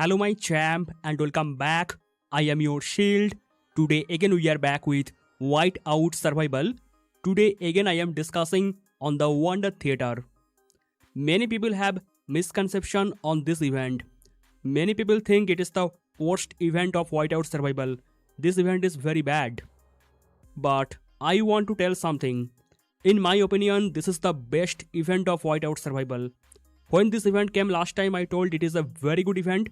Hello my champ and welcome back. I am your shield. Today again we are back with Whiteout Survival. Today again I am discussing on the Wonder Theater. Many people have misconception on this event. Many people think it is the worst event of Whiteout Survival. This event is very bad. But I want to tell something. In my opinion, this is the best event of Whiteout Survival. When this event came last time, I told it is a very good event.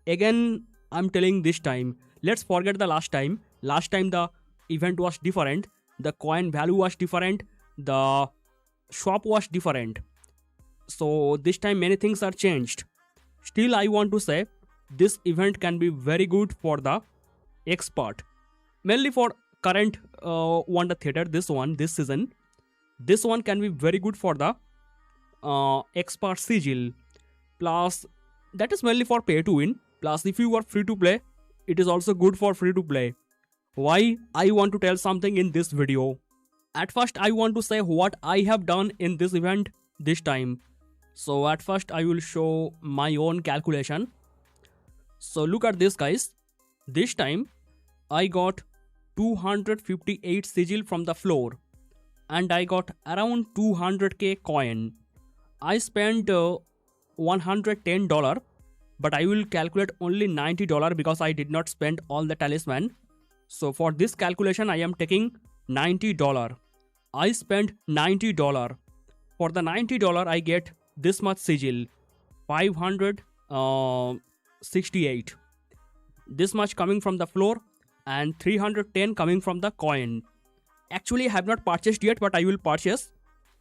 Again, I'm telling this time. Let's forget the last time. Last time the event was different. The coin value was different. The shop was different. So this time many things are changed. Still, I want to say this event can be very good for the expert. Mainly for current Wonder Theater, this season. This one can be very good for the expert sigil. Plus, that is mainly for pay to win. Plus, if you are free to play, it is also good for free to play. Why? I want to tell something in this video. At first, I want to say what I have done in this event this time. So at first, I will show my own calculation. So look at this, guys. This time, I got 258 sigil from the floor. And I got around 200k coin. I spent $110, but I will calculate only $90 because I did not spend all the talisman. So for this calculation, I am taking $90. I spent $90. For the $90, I get this much sigil, 568. This much coming from the floor and 310 coming from the coin. Actually, I have not purchased yet, but I will purchase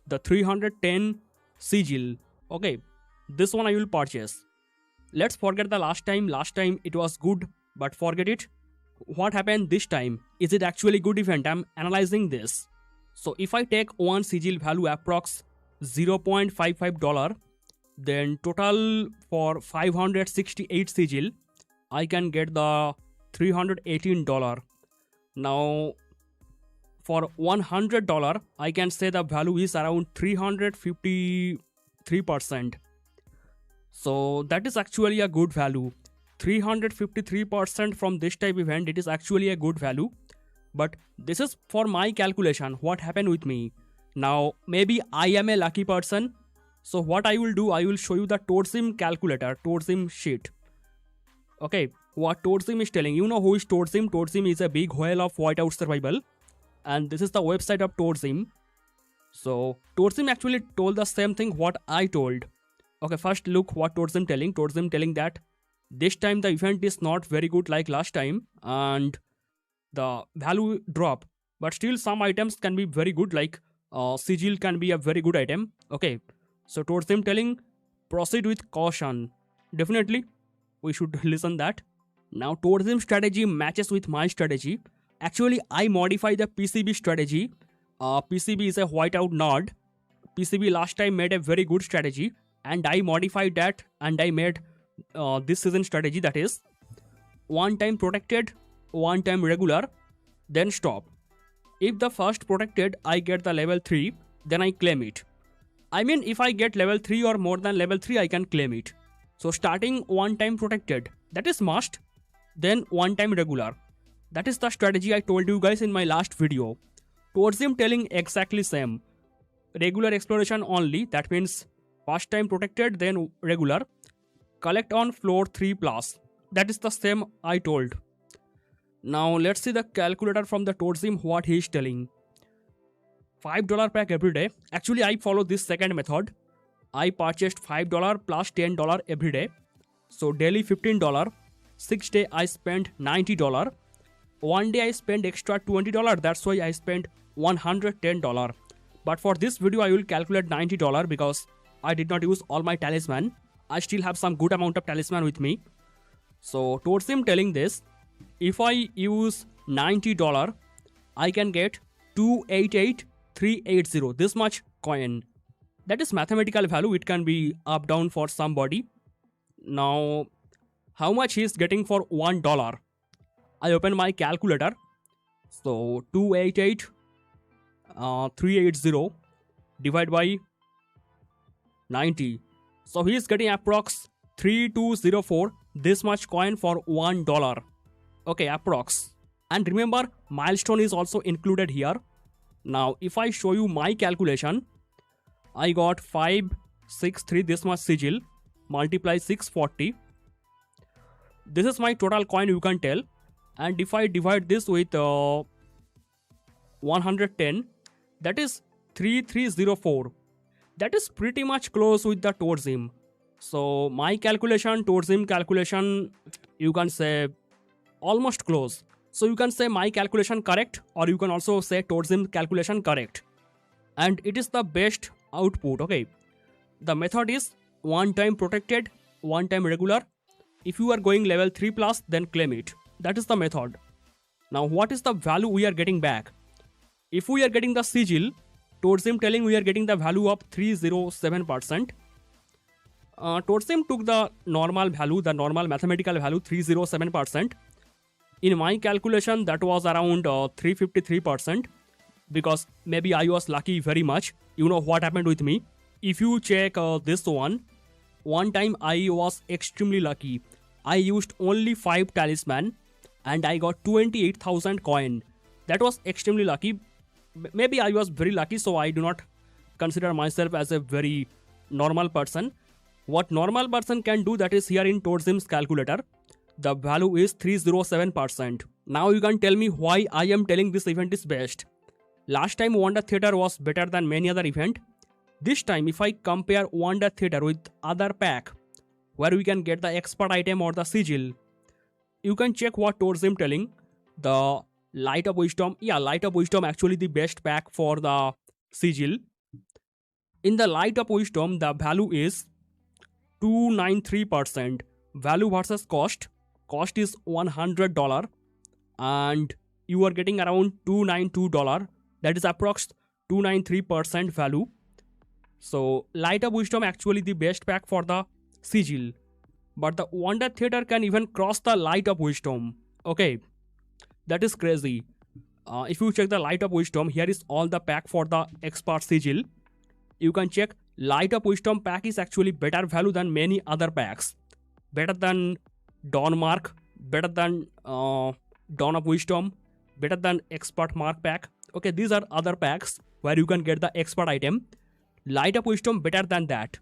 the 310 sigil. Okay, this one I will purchase. Let's forget the last time. Last time it was good, but forget it. What happened this time? Is it actually good event? I'm analyzing this. So if I take one sigil value approx $0.55, then total for 568 sigil, I can get the $318. Now, for $100, I can say the value is around 353%. So that is actually a good value. 353% from this type event, it is actually a good value. But this is for my calculation, what happened with me. Now, maybe I am a lucky person. So what I will do, I will show you the Torxim calculator, Torxim sheet. Okay, what Torxim is telling. You know who is Torxim? Torxim is a big whale of Whiteout Survival. And this is the website of Torxim. So Torxim actually told the same thing what I told. Okay, first look what Torxim telling. Torxim telling that this time the event is not very good like last time and the value drop. But still some items can be very good, like sigil can be a very good item. Okay, so Torxim telling proceed with caution. Definitely we should listen that. Now Torxim strategy matches with my strategy. Actually, I modify the PCB strategy. PCB is a whiteout node. PCB last time made a very good strategy. And I modified that and I made this season strategy, that is one time protected, one time regular, then stop. If the first protected I get the level 3, then I claim it. I mean, if I get level 3 or more than level 3, I can claim it. So starting one time protected, that is must, then one time regular. That is the strategy I told you guys in my last video. Torxim telling exactly same. Regular exploration only, that means first time protected, then regular. Collect on floor 3+. That is the same I told. Now let's see the calculator from the Torxim, what he is telling. $5 pack every day. Actually, I follow this second method. I purchased $5 plus $10 every day. So daily $15. 6 days I spent $90. One day I spent extra $20. That's why I spent $110. But for this video, I will calculate $90 because I did not use all my talisman. I still have some good amount of talisman with me. So Torxim telling this, if I use $90, I can get 288,380. This much coin. That is mathematical value. It can be up down for somebody. Now, how much he is getting for $1? I open my calculator. So 288,380 divided by 90. So he is getting approx 3204 this much coin for $1. Okay, approx. And remember, milestone is also included here. Now, if I show you my calculation, I got 563 this much sigil, multiply 640. This is my total coin, you can tell. And if I divide this with 110, that is 3304. That is pretty much close with the Torxim. So my calculation, Torxim calculation, you can say almost close. So you can say my calculation correct, or you can also say Torxim calculation correct. And it is the best output, okay. The method is one time protected, one time regular. If you are going level 3 plus, then claim it. That is the method. Now what is the value we are getting back? If we are getting the sigil, Torxim telling we are getting the value of 307%. Torxim took the normal value, the normal mathematical value 307%. In my calculation, that was around 353%, because maybe I was lucky very much. You know what happened with me? If you check this one time I was extremely lucky. I used only 5 talisman and I got 28,000 coin. That was extremely lucky. Maybe I was very lucky, so I do not consider myself as a very normal person. What normal person can do, that is here in Torxim's calculator. The value is 307%. Now you can tell me why I am telling this event is best. Last time Wonder Theater was better than many other event. This time if I compare Wonder Theater with other pack, where we can get the expert item or the sigil, you can check what Torxim telling. The Light of Wisdom, Light of Wisdom actually the best pack for the sigil. In the Light of Wisdom, the value is 293%. Value versus cost. Cost is $100 and you are getting around $292. That is approx 293% value. So Light of Wisdom actually the best pack for the sigil. But the Wonder Theater can even cross the Light of Wisdom. Okay, that is crazy. If you check the Light of Wisdom, here is all the pack for the expert sigil. You can check Light of Wisdom pack is actually better value than many other packs. Better than Dawn Mark, better than Dawn of Wisdom, better than Expert Mark pack. Okay, these are other packs where you can get the expert item. Light of Wisdom better than that.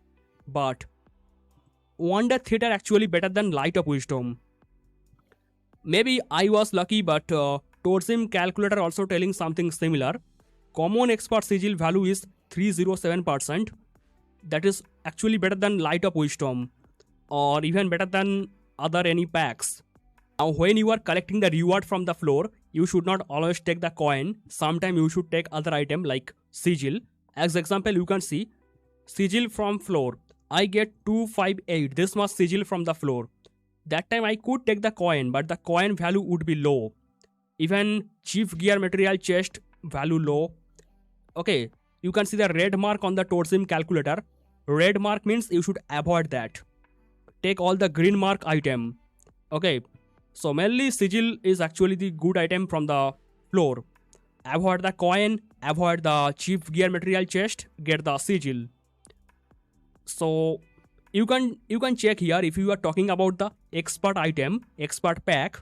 But Wonder Theater actually better than Light of Wisdom. Maybe I was lucky, but Torxim calculator also telling something similar. Common expert sigil value is 307%. That is actually better than Light of Wisdom, or even better than other any packs. Now when you are collecting the reward from the floor, you should not always take the coin. Sometimes you should take other item like sigil. As example, you can see sigil from floor. I get 258 this much sigil from the floor. That time I could take the coin, but the coin value would be low. Even chief gear material chest value low. Okay, you can see the red mark on the Torxim calculator. Red mark means you should avoid that. Take all the green mark item. Okay, so mainly sigil is actually the good item from the floor. Avoid the coin, avoid the chief gear material chest, get the sigil. So you can check here if you are talking about the expert item, expert pack.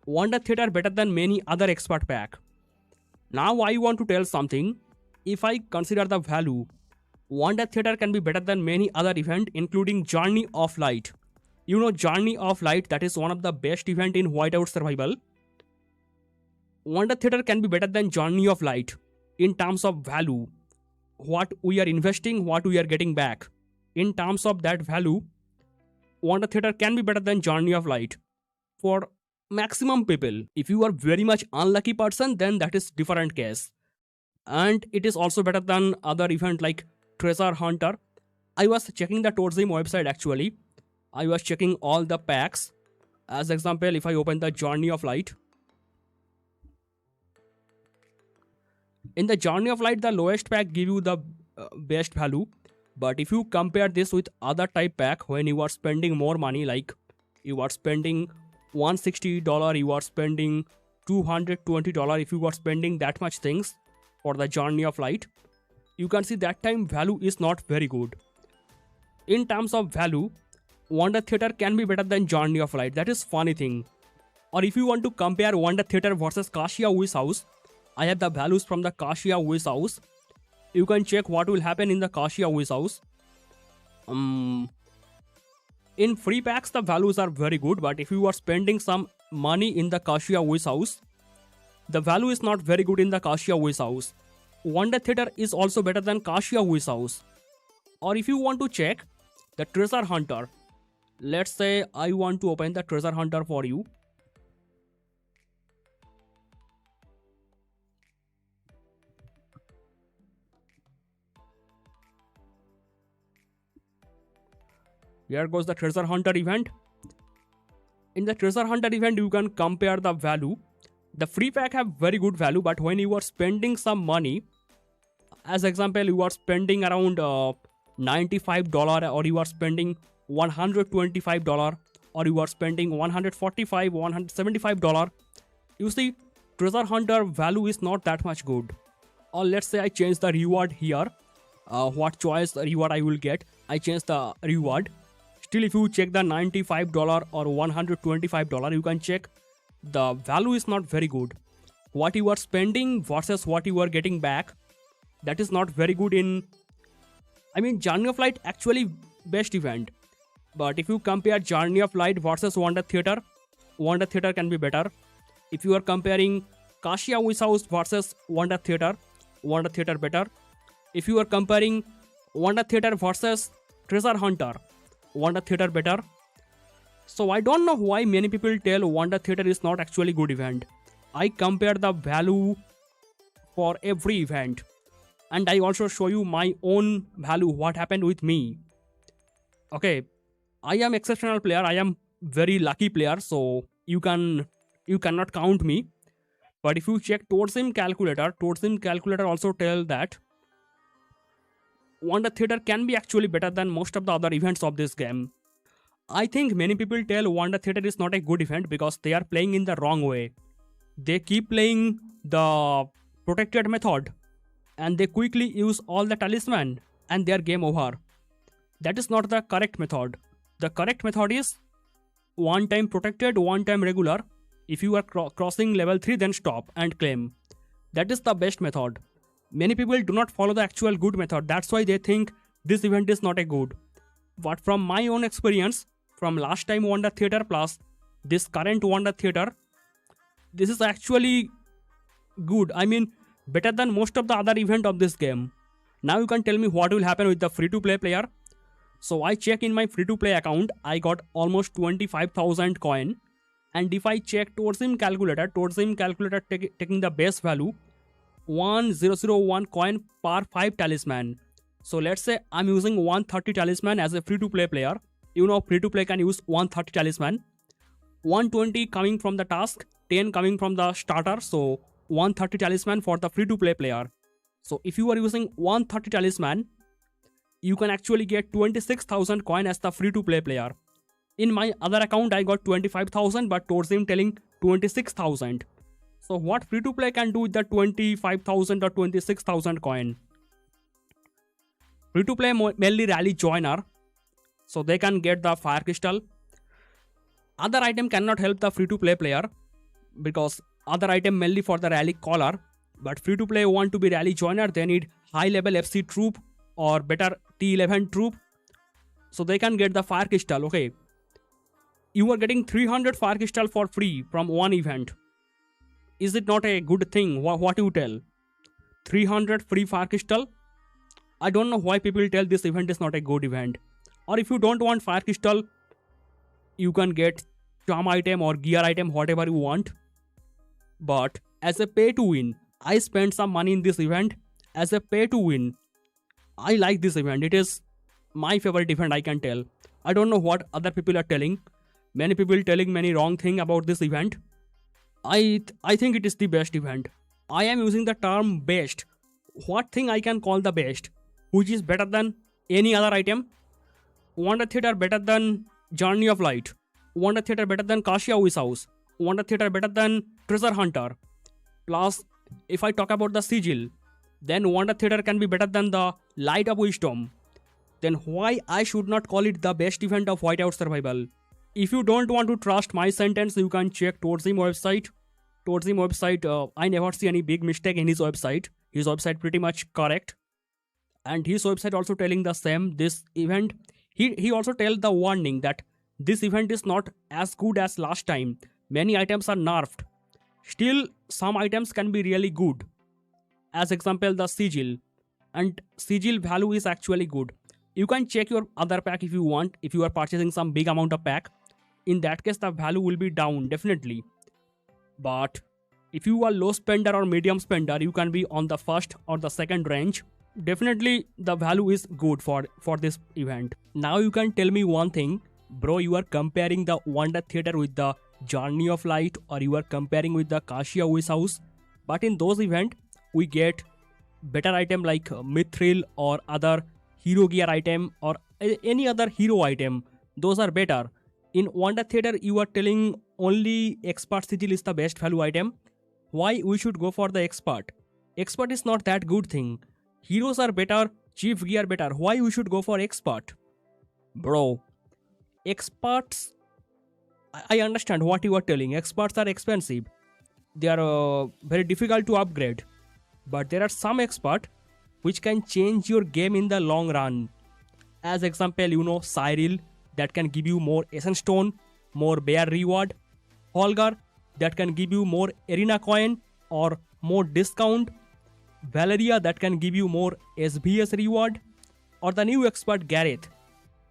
Wonder Theater better than many other expert pack. Now I want to tell something. If I consider the value, Wonder Theater can be better than many other event, including Journey of Light. You know Journey of Light, that is one of the best event in Whiteout Survival. Wonder Theater can be better than Journey of Light in terms of value. What we are investing, what we are getting back. In terms of that value, Wonder Theater can be better than Journey of Light for maximum people. If you are very much unlucky person, then that is different case. And it is also better than other event like Treasure Hunter. I was checking the Torxim website actually. I was checking all the packs. As example, if I open the Journey of Light. In the Journey of Light, the lowest pack give you the best value. But if you compare this with other type pack, when you are spending more money, like you are spending $160, you are spending $220, if you are spending that much things for the Journey of Light, you can see that time value is not very good. In terms of value, Wonder Theater can be better than Journey of Light. That is funny thing. Or if you want to compare Wonder Theater versus Kasia Wish House, I have the values from the Kasia Wish House. You can check what will happen in the Kasia Wish House. In free packs, the values are very good, but if you are spending some money in the Kasia Wish House, the value is not very good in the Kasia Wish House. Wonder Theater is also better than Kasia Wish House. Or if you want to check the Treasure Hunter, let's say I want to open the Treasure Hunter for you. Here goes the Treasure Hunter event. In the Treasure Hunter event, you can compare the value. The free pack have very good value, but when you are spending some money, as example, you are spending around $95, or you are spending $125, or you are spending $145, $175, you see, Treasure Hunter value is not that much good. Or let's say I change the reward here. What choice reward I will get? I change the reward. Still, if you check the $95 or $125, you can check the value is not very good. What you are spending versus what you are getting back, that is not very good in... I mean, Journey of Light actually best event. But if you compare Journey of Light versus Wonder Theater can be better. If you are comparing Kasia Wish House versus Wonder Theater better. If you are comparing Wonder Theater versus Treasure Hunter, Wonder Theater better. So I don't know why many people tell Wonder Theater is not actually good event. I compare the value for every event, and I also show you my own value, what happened with me. Okay, I am exceptional player, I am very lucky player, so you cannot count me. But if you check Torxim calculator also tell that Wonder Theater can be actually better than most of the other events of this game. I think many people tell Wonder Theater is not a good event because they are playing in the wrong way. They keep playing the protected method and they quickly use all the talisman and their game over. That is not the correct method. The correct method is one time protected, one time regular. If you are crossing level 3, then stop and claim. That is the best method. Many people do not follow the actual good method. That's why they think this event is not a good. But from my own experience, from last time Wonder Theater plus this current Wonder Theater, this is actually good. I mean, better than most of the other event of this game. Now you can tell me what will happen with the free-to-play player. So I check in my free-to-play account, I got almost 25,000 coin. And if I check Torxim calculator taking the base value, 1001 coin per 5 talisman. So let's say I'm using 130 talisman as a free-to-play player. You know, free-to-play can use 130 talisman. 120 coming from the task, 10 coming from the starter. So 130 talisman for the free-to-play player. So if you are using 130 talisman, you can actually get 26,000 coin as the free-to-play player. In my other account, I got 25,000, but Torxim telling 26,000. So what free-to-play can do with the 25,000 or 26,000 coin? Free-to-play mainly rally joiner, so they can get the fire crystal. Other item cannot help the free-to-play player because other item mainly for the rally caller. But free-to-play want to be rally joiner, they need high-level FC troop or better T11 troop, so they can get the fire crystal. Okay, you are getting 300 fire crystal for free from one event. Is it not a good thing? What you tell? 300 free fire crystal? I don't know why people tell this event is not a good event. Or if you don't want fire crystal, you can get charm item or gear item, whatever you want. But as a pay to win, I spent some money in this event. As a pay to win, I like this event. It is my favorite event, I can tell. I don't know what other people are telling. Many people telling many wrong thing about this event. I think it is the best event. I am using the term best. What thing I can call the best? Which is better than any other item? Wonder Theater better than Journey of Light. Wonder Theater better than Kasia Wish House. Wonder Theater better than Treasure Hunter. Plus, if I talk about the sigil, then Wonder Theater can be better than the Light of Wisdom. then why I should not call it the best event of Whiteout Survival? If you don't want to trust my sentence, you can check Torxim website. Torxim website, I never see any big mistake in his website. His website pretty much correct. And his website also telling the same. This event, he also tell the warning that this event is not as good as last time. Many items are nerfed. Still, some items can be really good. As example, the sigil. And sigil value is actually good. You can check your other pack if you want, if you are purchasing some big amount of pack. In that case, the value will be down, definitely. But if you are low spender or medium spender, you can be on the first or the second range. Definitely, the value is good for this event. Now you can tell me one thing. Bro, you are comparing the Wonder Theater with the Journey of Light, or you are comparing with the Kasia Wish House. But in those events, we get better item like Mithril or other hero gear item or any other hero item. Those are better. In Wonder Theater, you are telling only expert sigil is the best value item. Why we should go for the expert? Expert is not that good thing. Heroes are better, chief gear better. Why we should go for expert? Bro, experts, I understand what you are telling. Experts are expensive. They are very difficult to upgrade. But there are some experts which can change your game in the long run. As example, Cyril, that can give you more Essence Stone, more Bear reward. Holger, that can give you more Arena coin or more discount. Valeria, that can give you more SBS reward. Or the new expert Gareth.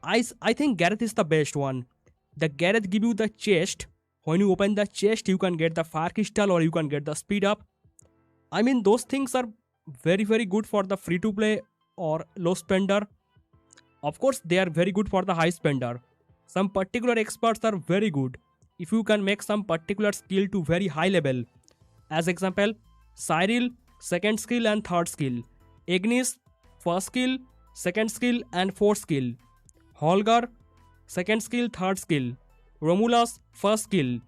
I think Gareth is the best one. The Gareth give you the chest. When you open the chest, you can get the fire crystal or you can get the speed up. I mean, those things are very, very good for the free to play or low spender. Of course, they are very good for the high spender. Some particular experts are very good if you can make some particular skill to very high level. As example, Cyril, second skill and third skill. Ignis, first skill, second skill and fourth skill. Holger, second skill, third skill. Romulus, first skill.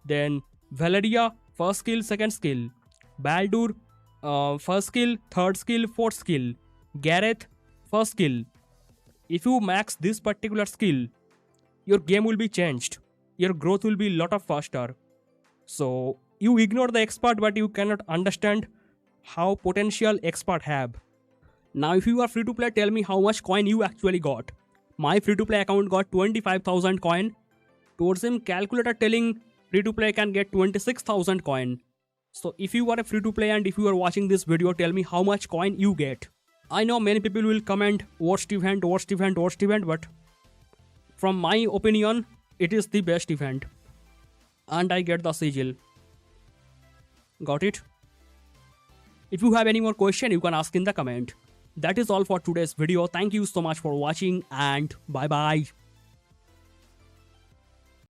Then Valeria, first skill, second skill. Baldur, first skill, third skill, fourth skill. Gareth, first skill. If you max this particular skill, your game will be changed. Your growth will be a lot of faster. So you ignore the expert, but you cannot understand how potential expert have. Now if you are free to play, tell me how much coin you actually got. My free to play account got 25,000 coin. Torxim calculator telling free to play can get 26,000 coin. So if you are a free to play and if you are watching this video, tell me how much coin you get. I know many people will comment worst event, worst event, worst event, but from my opinion, it is the best event. And I get the sigil. Got it? If you have any more question, you can ask in the comment. That is all for today's video. Thank you so much for watching and bye bye.